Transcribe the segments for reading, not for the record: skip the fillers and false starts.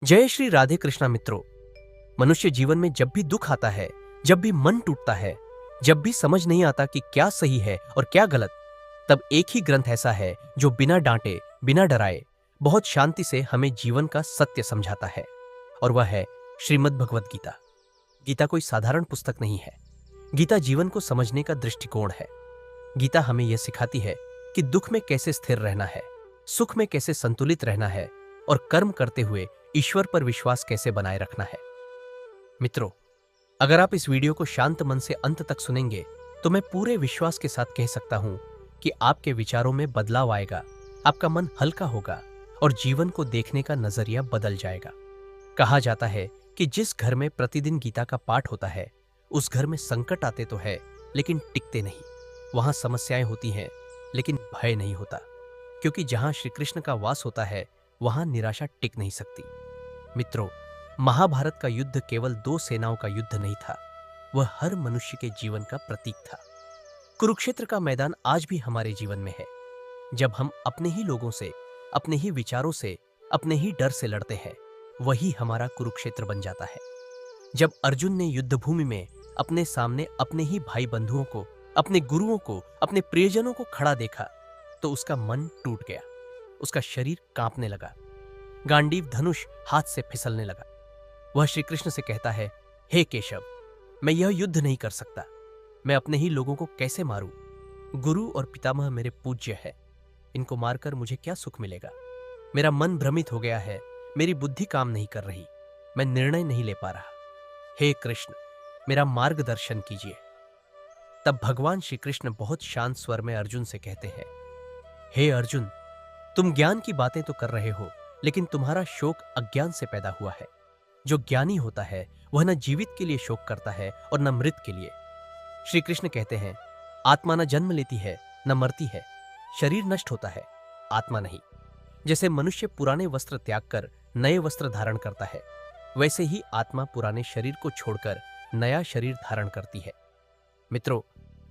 जय श्री राधे कृष्णा मित्रों। मनुष्य जीवन में जब भी दुख आता है, जब भी मन टूटता है, जब भी समझ नहीं आता कि क्या सही है और क्या गलत, तब एक ही ग्रंथ ऐसा है जो बिना डांटे, बिना डराए, बहुत शांति से हमें जीवन का सत्य समझाता है, और वह है श्रीमद् भगवद गीता। गीता कोई साधारण पुस्तक नहीं है। गीता जीवन को समझने का दृष्टिकोण है। गीता हमें यह सिखाती है कि दुख में कैसे स्थिर रहना है, सुख में कैसे संतुलित रहना है, और कर्म करते हुए ईश्वर पर विश्वास कैसे बनाए रखना है। मित्रों, अगर आप इस वीडियो को शांत मन से अंत तक सुनेंगे तो मैं पूरे विश्वास के साथ कह सकता हूं कि आपके विचारों में बदलाव आएगा, आपका मन हल्का होगा और जीवन को देखने का नजरिया बदल जाएगा। कहा जाता है कि जिस घर में प्रतिदिन गीता का पाठ होता है, उस घर में संकट आते तो है लेकिन टिकते नहीं। वहां समस्याएं होती हैं लेकिन भय नहीं होता, क्योंकि जहां श्री कृष्ण का वास होता है वहां निराशा टिक नहीं सकती। मित्रों, महाभारत का युद्ध केवल दो सेनाओं का युद्ध नहीं था, वह हर मनुष्य के जीवन का प्रतीक था। कुरुक्षेत्र का मैदान आज भी हमारे जीवन में है। जब हम अपने ही लोगों से, अपने ही विचारों से, अपने ही डर से लड़ते हैं, वही हमारा कुरुक्षेत्र बन जाता है। जब अर्जुन ने युद्ध भूमि में अपने सामने अपने ही भाई बंधुओं को, अपने गुरुओं को, अपने प्रियजनों को खड़ा देखा तो उसका मन टूट गया, उसका शरीर कांपने लगा, गांडीव धनुष हाथ से फिसलने लगा। वह श्री कृष्ण से कहता है, हे केशव, मैं यह युद्ध नहीं कर सकता। मैं अपने ही लोगों को कैसे मारूं? गुरु और पितामह मेरे पूज्य है, इनको मारकर मुझे क्या सुख मिलेगा? मेरा मन भ्रमित हो गया है, मेरी बुद्धि काम नहीं कर रही, मैं निर्णय नहीं ले पा रहा। हे कृष्ण, मेरा मार्गदर्शन कीजिए। तब भगवान श्री कृष्ण बहुत शांत स्वर में अर्जुन से कहते हैं, हे अर्जुन, तुम ज्ञान की बातें तो कर रहे हो, लेकिन तुम्हारा शोक अज्ञान से पैदा हुआ है। जो ज्ञानी होता है वह न जीवित के लिए शोक करता है और न मृत के लिए। श्री कृष्ण कहते हैं, आत्मा न जन्म लेती है न मरती है, शरीर नष्ट होता है, आत्मा नहीं। जैसे मनुष्य पुराने वस्त्र त्याग कर नए वस्त्र धारण करता है, वैसे ही आत्मा पुराने शरीर को छोड़कर नया शरीर धारण करती है। मित्रों,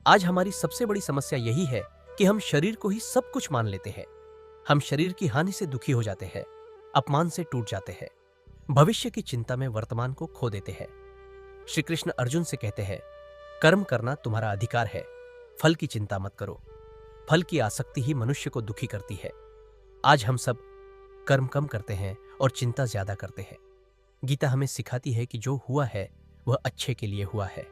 आज हमारी सबसे बड़ी समस्या यही है कि हम शरीर को ही सब कुछ मान लेते हैं। हम शरीर की हानि से दुखी हो जाते हैं, अपमान से टूट जाते हैं, भविष्य की चिंता में वर्तमान को खो देते हैं। श्री कृष्ण अर्जुन से कहते हैं, कर्म करना तुम्हारा अधिकार है, फल की चिंता मत करो। फल की आसक्ति ही मनुष्य को दुखी करती है। आज हम सब कर्म कम करते हैं और चिंता ज्यादा करते हैं। गीता हमें सिखाती है कि जो हुआ है वह अच्छे के लिए हुआ है,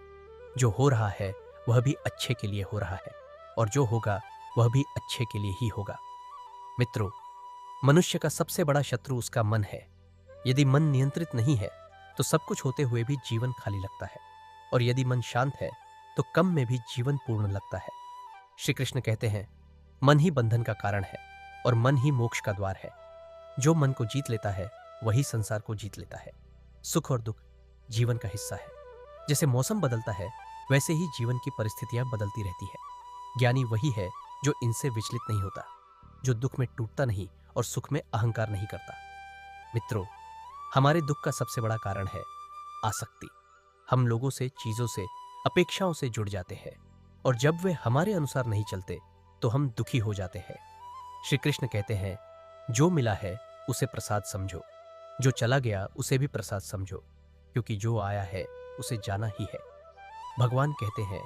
जो हो रहा है वह भी अच्छे के लिए हो रहा है, और जो होगा वह भी अच्छे के लिए ही होगा। मित्रों, मनुष्य का सबसे बड़ा शत्रु उसका मन है। यदि मन नियंत्रित नहीं है तो सब कुछ होते हुए भी जीवन खाली लगता है, और यदि मन शांत है तो कम में भी जीवन पूर्ण लगता है। श्री कृष्ण कहते हैं, मन ही बंधन का कारण है और मन ही मोक्ष का द्वार है। जो मन को जीत लेता है वही संसार को जीत लेता है। सुख और दुख जीवन का हिस्सा है। जैसे मौसम बदलता है वैसे ही जीवन की परिस्थितियां बदलती रहती है। ज्ञानी वही है जो इनसे विचलित नहीं होता, जो दुख में टूटता नहीं और सुख में अहंकार नहीं करता। मित्रों, हमारे दुख का सबसे बड़ा कारण है आसक्ति। हम लोगों से, चीजों से, अपेक्षाओं से जुड़ जाते हैं, और जब वे हमारे अनुसार नहीं चलते तो हम दुखी हो जाते हैं। श्री कृष्ण कहते हैं, जो मिला है उसे प्रसाद समझो, जो चला गया उसे भी प्रसाद समझो, क्योंकि जो आया है उसे जाना ही है। भगवान कहते हैं,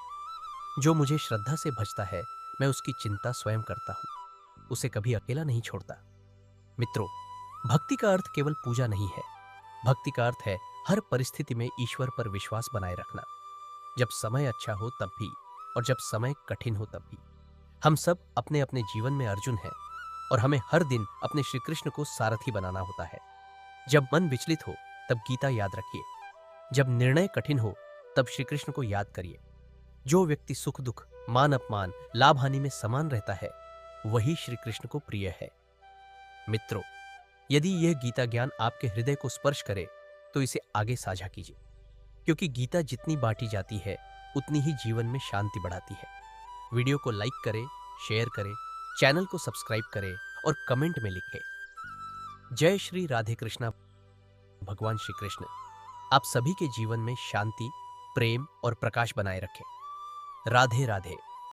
जो मुझे श्रद्धा से भजता है मैं उसकी चिंता स्वयं करता हूं, उसे कभी अकेला नहीं छोड़ता। मित्रों, भक्ति का अर्थ केवल पूजा नहीं है। भक्ति का अर्थ है हर परिस्थिति में ईश्वर पर विश्वास बनाए रखना, जब समय अच्छा हो तब भी और जब समय कठिन हो तब भी। हम सब अपने अपने जीवन में अर्जुन हैं, और हमें हर दिन अपने श्री कृष्ण को सारथी बनाना होता है। जब मन विचलित हो तब गीता याद रखिए, जब निर्णय कठिन हो तब श्री कृष्ण को याद करिए। जो व्यक्ति सुख दुख, मान अपमान, लाभ हानि में समान रहता है वही श्री कृष्ण को प्रिय है। मित्रों, यदि यह गीता ज्ञान आपके हृदय को स्पर्श करे तो इसे आगे साझा कीजिए, क्योंकि गीता जितनी बांटी जाती है उतनी ही जीवन में शांति बढ़ाती है। वीडियो को लाइक करें, शेयर करें, चैनल को सब्सक्राइब करें और कमेंट में लिखें। जय श्री राधे कृष्णा। भगवान श्री कृष्ण आप सभी के जीवन में शांति, प्रेम और प्रकाश बनाए रखें। राधे राधे।